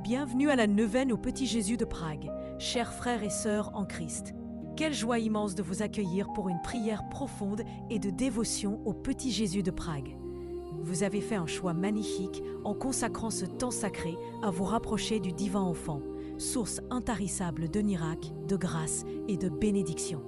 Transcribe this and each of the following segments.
Bienvenue à la neuvaine au Petit Jésus de Prague, chers frères et sœurs en Christ. Quelle joie immense de vous accueillir pour une prière profonde et de dévotion au Petit Jésus de Prague. Vous avez fait un choix magnifique en consacrant ce temps sacré à vous rapprocher du divin enfant, source intarissable de miracles, de grâce et de bénédictions.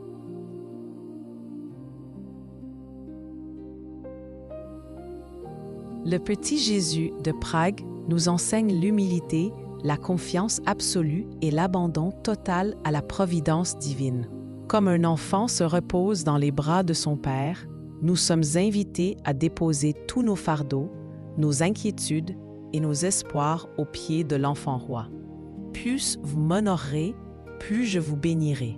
Le Petit Jésus de Prague nous enseigne l'humilité, la confiance absolue et l'abandon total à la providence divine. Comme un enfant se repose dans les bras de son Père, nous sommes invités à déposer tous nos fardeaux, nos inquiétudes et nos espoirs aux pieds de l'enfant roi. Plus vous m'honorerez, plus je vous bénirai.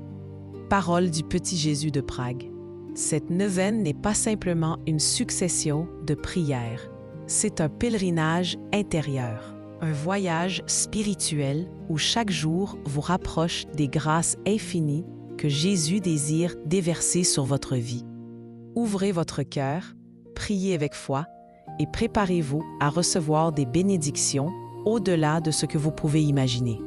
Parole du Petit Jésus de Prague. Cette neuvaine n'est pas simplement une succession de prières. C'est un pèlerinage intérieur, un voyage spirituel où chaque jour vous rapproche des grâces infinies que Jésus désire déverser sur votre vie. Ouvrez votre cœur, priez avec foi et préparez-vous à recevoir des bénédictions au-delà de ce que vous pouvez imaginer.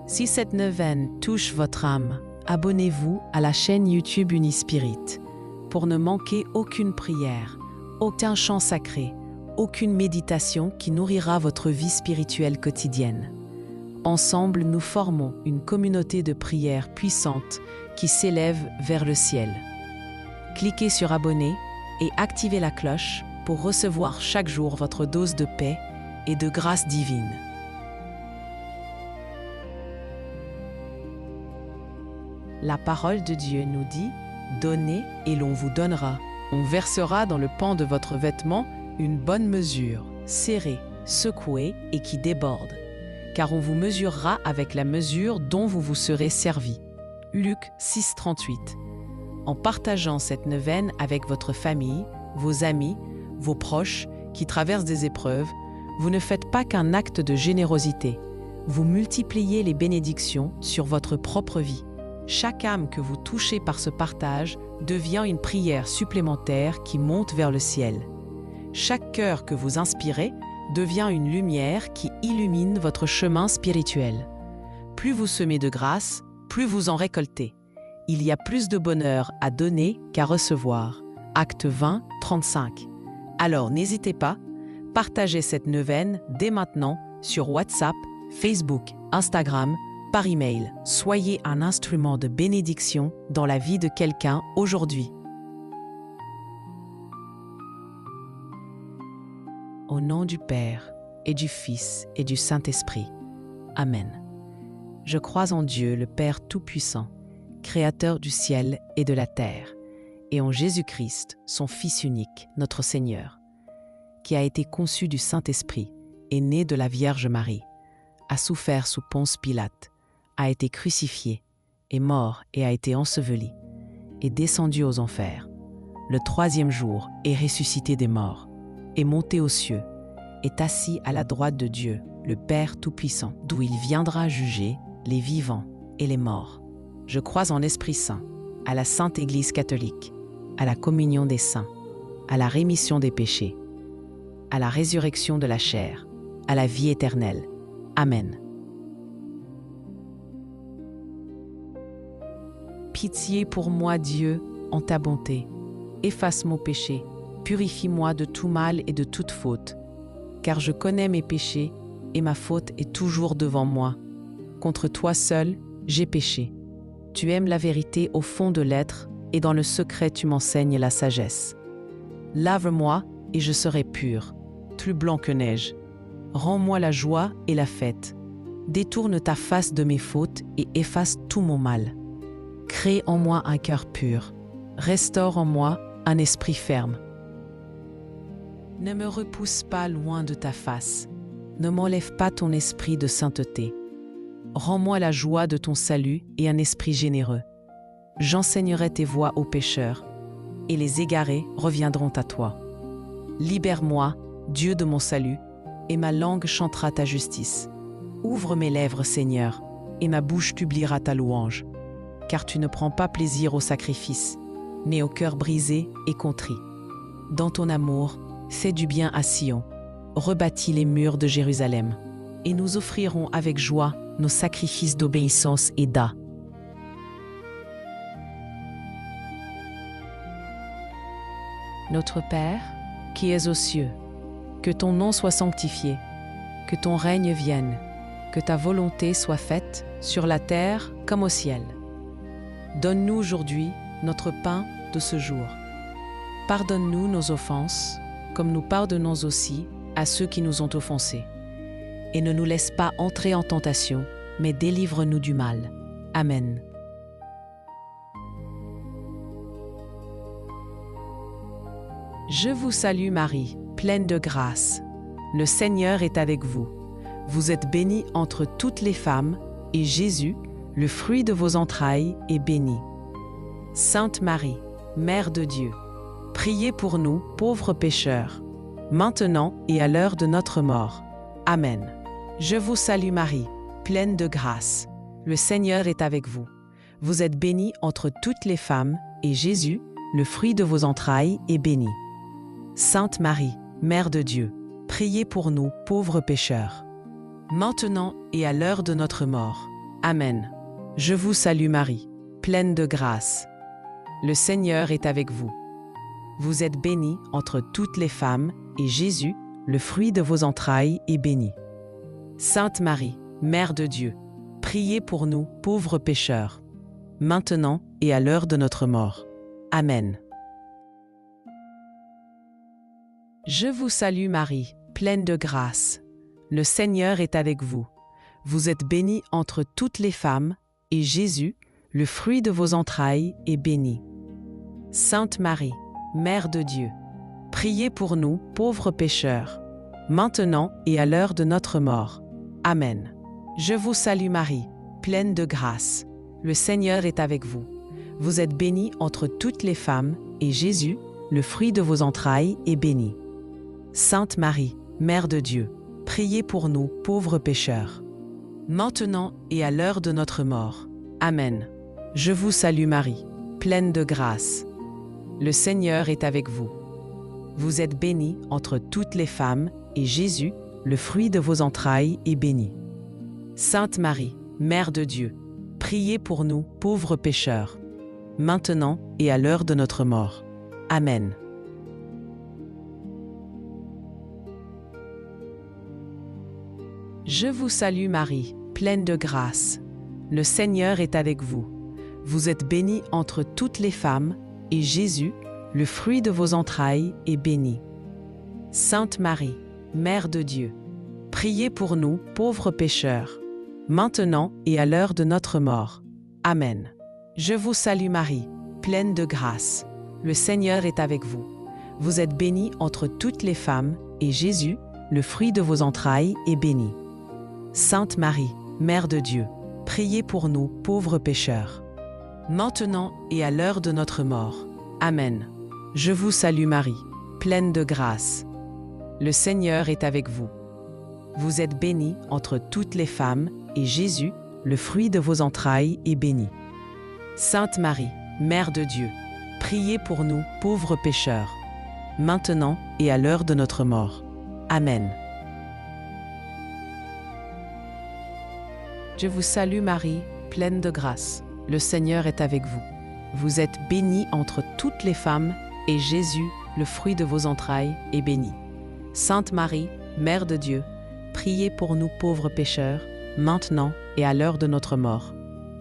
Si cette neuvaine touche votre âme, abonnez-vous à la chaîne YouTube Unispirit pour ne manquer aucune prière, aucun chant sacré, aucune méditation qui nourrira votre vie spirituelle quotidienne. Ensemble, nous formons une communauté de prières puissante qui s'élève vers le ciel. Cliquez sur Abonner et activez la cloche pour recevoir chaque jour votre dose de paix et de grâce divine. La parole de Dieu nous dit « Donnez et l'on vous donnera. On versera dans le pan de votre vêtement une bonne mesure, serrée, secouée et qui déborde. Car on vous mesurera avec la mesure dont vous vous serez servi. » Luc 6,38. En partageant cette neuvaine avec votre famille, vos amis, vos proches qui traversent des épreuves, vous ne faites pas qu'un acte de générosité. Vous multipliez les bénédictions sur votre propre vie. Chaque âme que vous touchez par ce partage devient une prière supplémentaire qui monte vers le ciel. Chaque cœur que vous inspirez devient une lumière qui illumine votre chemin spirituel. Plus vous semez de grâce, plus vous en récoltez. Il y a plus de bonheur à donner qu'à recevoir. Acte 20, 35. Alors n'hésitez pas, partagez cette neuvaine dès maintenant sur WhatsApp, Facebook, Instagram, par email. Soyez un instrument de bénédiction dans la vie de quelqu'un aujourd'hui. Au nom du Père, et du Fils, et du Saint-Esprit. Amen. Je crois en Dieu, le Père Tout-Puissant, Créateur du ciel et de la terre, et en Jésus-Christ, son Fils unique, notre Seigneur, qui a été conçu du Saint-Esprit, est né de la Vierge Marie, a souffert sous Ponce Pilate, a été crucifié, est mort et a été enseveli, est descendu aux enfers. Le troisième jour est ressuscité des morts, est monté aux cieux, est assis à la droite de Dieu, le Père Tout-Puissant, d'où il viendra juger les vivants et les morts. Je crois en l'Esprit Saint, à la Sainte Église catholique, à la communion des saints, à la rémission des péchés, à la résurrection de la chair, à la vie éternelle. Amen. Pitié pour moi, Dieu, en ta bonté. Efface mon péché, purifie-moi de tout mal et de toute faute, car je connais mes péchés et ma faute est toujours devant moi. Contre toi seul, j'ai péché. Tu aimes la vérité au fond de l'être et dans le secret tu m'enseignes la sagesse. Lave-moi et je serai pur, plus blanc que neige. Rends-moi la joie et la fête. Détourne ta face de mes fautes et efface tout mon mal. Crée en moi un cœur pur. Restaure en moi un esprit ferme. Ne me repousse pas loin de ta face. Ne m'enlève pas ton esprit de sainteté. Rends-moi la joie de ton salut et un esprit généreux. J'enseignerai tes voies aux pécheurs, et les égarés reviendront à toi. Libère-moi, Dieu de mon salut, et ma langue chantera ta justice. Ouvre mes lèvres, Seigneur, et ma bouche publiera ta louange. Car tu ne prends pas plaisir au sacrifice, mais au cœur brisé et contrit. dans ton amour, fais du bien à Sion, rebâtis les murs de Jérusalem, et nous offrirons avec joie nos sacrifices d'obéissance et d'A. Notre Père, qui es aux cieux, que ton nom soit sanctifié, que ton règne vienne, que ta volonté soit faite sur la terre comme au ciel. Donne-nous aujourd'hui notre pain de ce jour. Pardonne-nous nos offenses, comme nous pardonnons aussi à ceux qui nous ont offensés. Et ne nous laisse pas entrer en tentation, mais délivre-nous du mal. Amen. Je vous salue Marie, pleine de grâce. Le Seigneur est avec vous. Vous êtes bénie entre toutes les femmes, et Jésus, le fruit de vos entrailles, est béni. Sainte Marie, Mère de Dieu, priez pour nous, pauvres pécheurs, maintenant et à l'heure de notre mort. Amen. Je vous salue Marie, pleine de grâce. Le Seigneur est avec vous. Vous êtes bénie entre toutes les femmes, et Jésus, le fruit de vos entrailles, est béni. Sainte Marie, Mère de Dieu, priez pour nous, pauvres pécheurs, maintenant et à l'heure de notre mort. Amen. Je vous salue Marie, pleine de grâce. Le Seigneur est avec vous. Vous êtes bénie entre toutes les femmes, et Jésus, le fruit de vos entrailles, est béni. Sainte Marie, Mère de Dieu, priez pour nous, pauvres pécheurs, maintenant et à l'heure de notre mort. Amen. Je vous salue Marie, pleine de grâce. Le Seigneur est avec vous. Vous êtes bénie entre toutes les femmes, et Jésus, le fruit de vos entrailles, est béni. Sainte Marie, Mère de Dieu, priez pour nous, pauvres pécheurs, maintenant et à l'heure de notre mort. Amen. Je vous salue Marie, pleine de grâce. Le Seigneur est avec vous. Vous êtes bénie entre toutes les femmes, et Jésus, le fruit de vos entrailles, est béni. Sainte Marie, Mère de Dieu, priez pour nous, pauvres pécheurs, maintenant et à l'heure de notre mort. Amen. Je vous salue Marie, pleine de grâce. Le Seigneur est avec vous. Vous êtes bénie entre toutes les femmes, et Jésus, le fruit de vos entrailles, est béni. Sainte Marie, Mère de Dieu, priez pour nous, pauvres pécheurs, maintenant et à l'heure de notre mort. Amen. Je vous salue Marie, pleine de grâce. Le Seigneur est avec vous. Vous êtes bénie entre toutes les femmes, et Jésus, le fruit de vos entrailles, est béni. Sainte Marie, Mère de Dieu, priez pour nous, pauvres pécheurs, maintenant et à l'heure de notre mort. Amen. Je vous salue Marie, pleine de grâce. Le Seigneur est avec vous. Vous êtes bénie entre toutes les femmes, et Jésus, le fruit de vos entrailles, est béni. Sainte Marie, Mère de Dieu, priez pour nous, pauvres pécheurs, maintenant et à l'heure de notre mort. Amen. Je vous salue Marie, pleine de grâce. Le Seigneur est avec vous. Vous êtes bénie entre toutes les femmes, et Jésus, le fruit de vos entrailles, est béni. Sainte Marie, Mère de Dieu, priez pour nous, pauvres pécheurs, maintenant et à l'heure de notre mort. Amen. Je vous salue Marie, pleine de grâce. Le Seigneur est avec vous. Vous êtes bénie entre toutes les femmes, et Jésus, le fruit de vos entrailles, est béni. Sainte Marie, Mère de Dieu, priez pour nous pauvres pécheurs, maintenant et à l'heure de notre mort.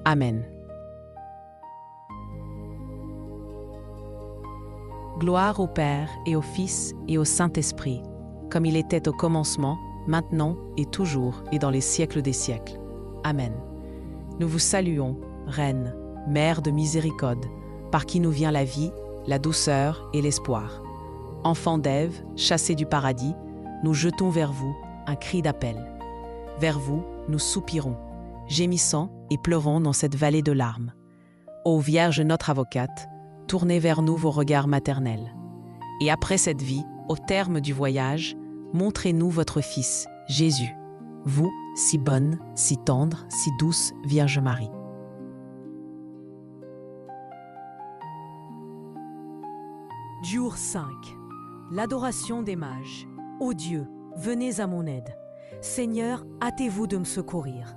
Amen. Gloire au Père et au Fils et au Saint-Esprit, comme il était au commencement, maintenant et toujours et dans les siècles des siècles. Amen. Nous vous saluons, Reine, Mère de miséricorde, par qui nous vient la vie, la douceur et l'espoir. Enfants d'Ève, chassés du paradis, nous jetons vers vous un cri d'appel. Vers vous, nous soupirons, gémissant et pleurons dans cette vallée de larmes. Ô Vierge notre avocate, tournez vers nous vos regards maternels. Et après cette vie, au terme du voyage, montrez-nous votre Fils, Jésus. Vous, si bonne, si tendre, si douce Vierge Marie. Jour 5. L'adoration des mages. Ô Dieu, venez à mon aide. Seigneur, hâtez-vous de me secourir.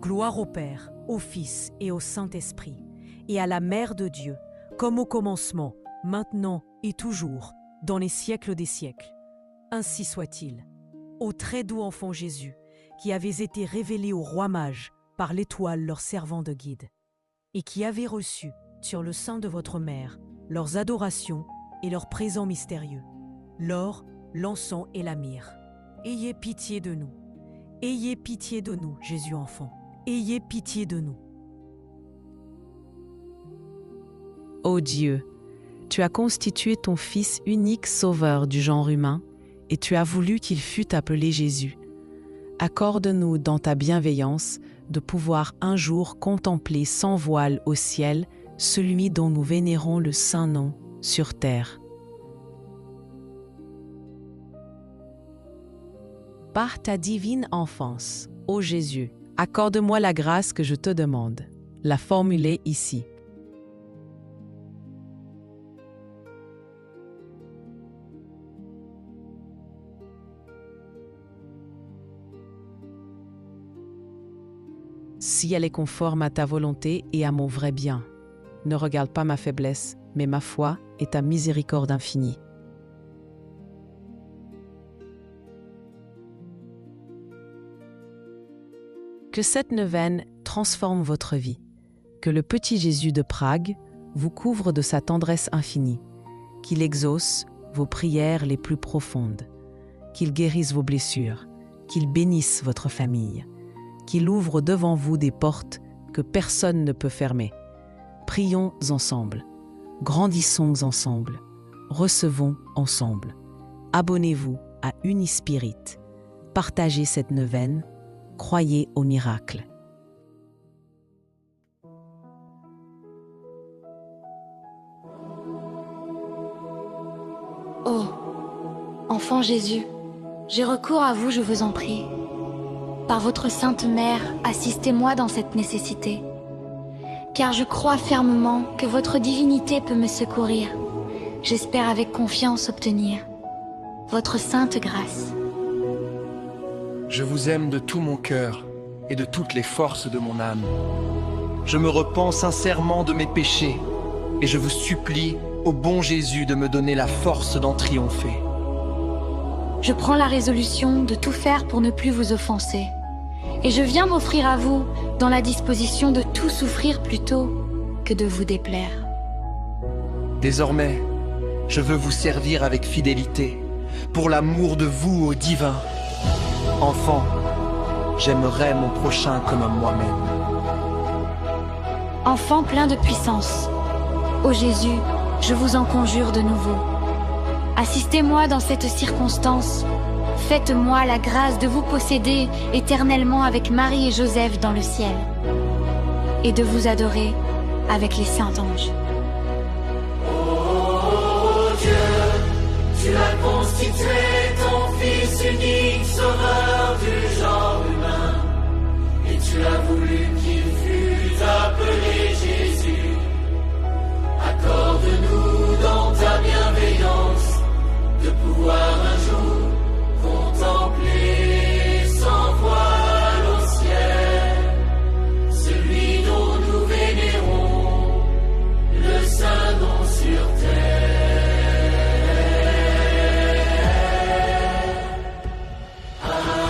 Gloire au Père, au Fils et au Saint-Esprit, et à la Mère de Dieu, comme au commencement, maintenant et toujours, dans les siècles des siècles. Ainsi soit-il. Ô très doux enfant Jésus, qui avez été révélé aux rois mages par l'étoile leur servant de guide, et qui avez reçu, sur le sein de votre mère, leurs adorations et leurs présents mystérieux, l'or, l'encens et la myrrhe. Ayez pitié de nous. Ayez pitié de nous, Jésus enfant. Ayez pitié de nous. Ô Dieu, tu as constitué ton Fils unique sauveur du genre humain, et tu as voulu qu'il fût appelé Jésus. Accorde-nous dans ta bienveillance de pouvoir un jour contempler sans voile au ciel celui dont nous vénérons le saint nom sur terre. Par ta divine enfance, ô Jésus, accorde-moi la grâce que je te demande. La formuler ici. Si elle est conforme à ta volonté et à mon vrai bien. Ne regarde pas ma faiblesse, mais ma foi et ta miséricorde infinie. Que cette neuvaine transforme votre vie, que le petit Jésus de Prague vous couvre de sa tendresse infinie, qu'il exauce vos prières les plus profondes, qu'il guérisse vos blessures, qu'il bénisse votre famille, qu'il ouvre devant vous des portes que personne ne peut fermer. Prions ensemble, grandissons ensemble, recevons ensemble. Abonnez-vous à Unispirit, partagez cette neuvaine, croyez au miracle. Oh, enfant Jésus, j'ai recours à vous, je vous en prie. Par votre Sainte Mère, assistez-moi dans cette nécessité. Car je crois fermement que votre divinité peut me secourir. J'espère avec confiance obtenir votre sainte grâce. Je vous aime de tout mon cœur et de toutes les forces de mon âme. Je me repens sincèrement de mes péchés et je vous supplie, ô bon Jésus, de me donner la force d'en triompher. Je prends la résolution de tout faire pour ne plus vous offenser. Et je viens m'offrir à vous dans la disposition de tout souffrir plutôt que de vous déplaire. Désormais, je veux vous servir avec fidélité, pour l'amour de vous, ô divin. Enfant, j'aimerais mon prochain comme moi-même. Enfant plein de puissance, ô Jésus, je vous en conjure de nouveau. Assistez-moi dans cette circonstance. Faites-moi la grâce de vous posséder éternellement avec Marie et Joseph dans le ciel, et de vous adorer avec les saints anges. Ô Dieu, tu as constitué ton Fils unique, sauveur du genre humain, et tu as voulu qu'il fût appelé Jésus. Accorde-nous dans ta bienveillance de pouvoir un jour contempler sans voile au ciel celui dont nous vénérons le saint nom sur terre. Amen.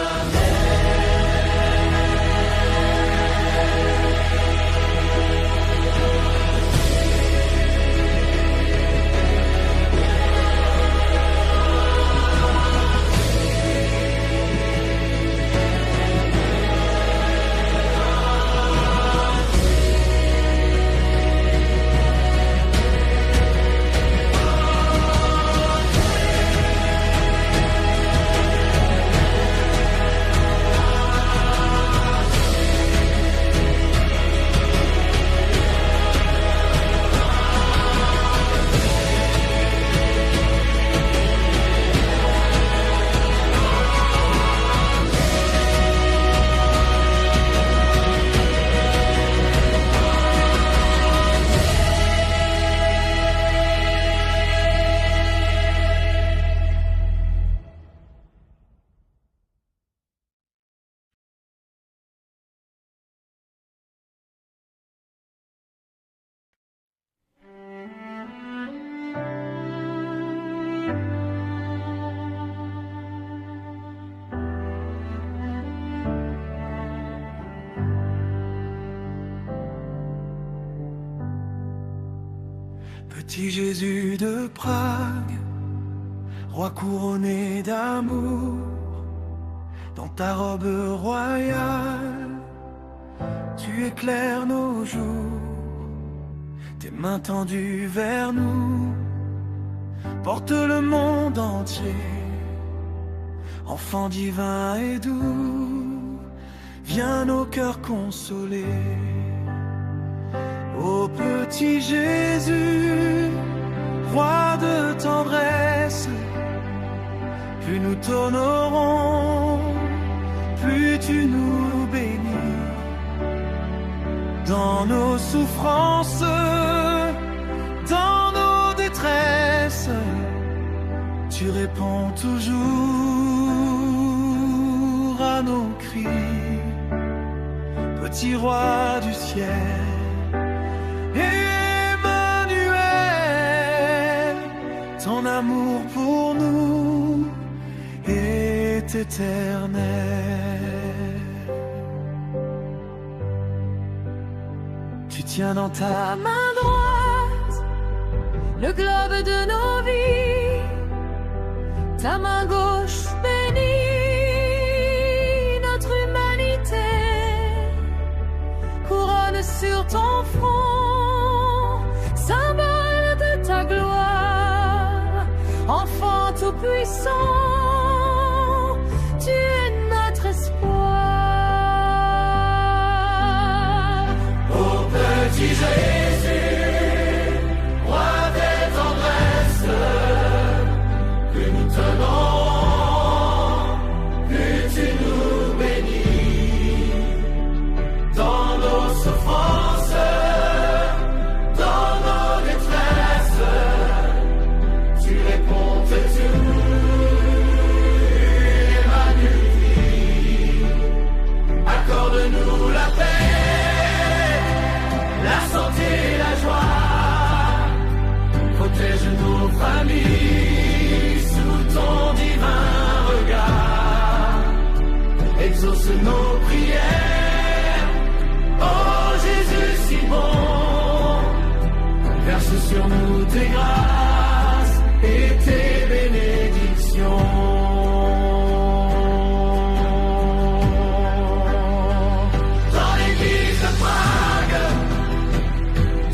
Petit Jésus de Prague, roi couronné d'amour, dans ta robe royale, tu éclaires nos jours. Tes mains tendues vers nous portent le monde entier. Enfant divin et doux, viens nos cœurs consoler. Ô petit Jésus, roi de tendresse, plus nous t'honorons, plus tu nous bénis. Dans nos souffrances, dans nos détresses, tu réponds toujours à nos cris. Petit roi du ciel, Emmanuel, ton amour pour nous est éternel. Tu tiens dans ta main droite le globe de nos vies, ta main gauche bénit notre humanité. Couronne sur ton front, symbole de ta gloire, enfant tout-puissant, tu es notre espoir. Ô petit Jésus, roi des tendresses, plus nous t'honorons, plus tu nous bénis. Dans nos souffrances, dans nos détresses, tu réponds toujours, Emmanuel. Accorde-nous la paix, la santé, la joie. Protège nos familles sous ton divin regard. Exauce nos prières, oh Jésus si bon. Verse sur nous tes grâces et tes bénédictions. Dans l'église de Prague,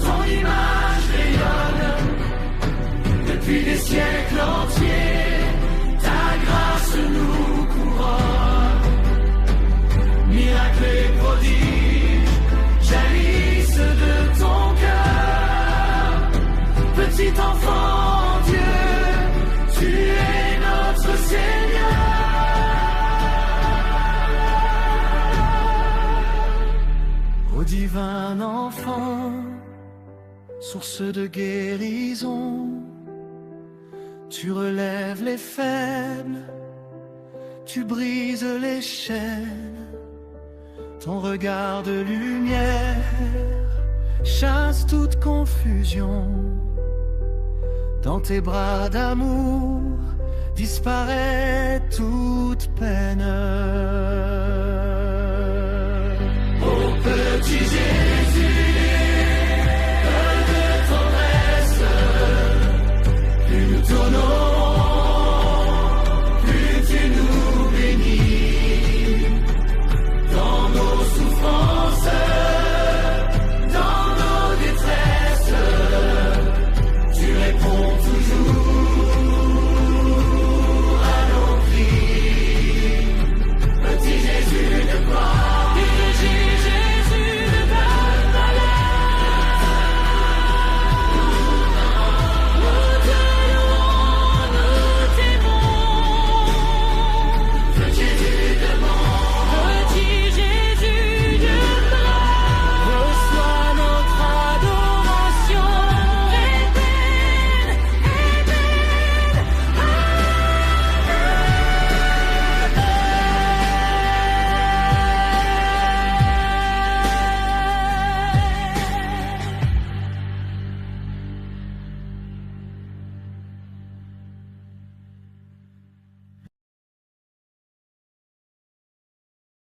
ton image rayonne. Depuis des siècles entiers, ta grâce nous couronne. Miracles et prodiges jaillissent de ton cœur. Petit enfant Dieu, tu es notre Seigneur. Ô divin enfant, source de guérison, tu relèves les faibles, tu brises les chaînes. Ton regard de lumière chasse toute confusion. Dans tes bras d'amour disparaît toute peine.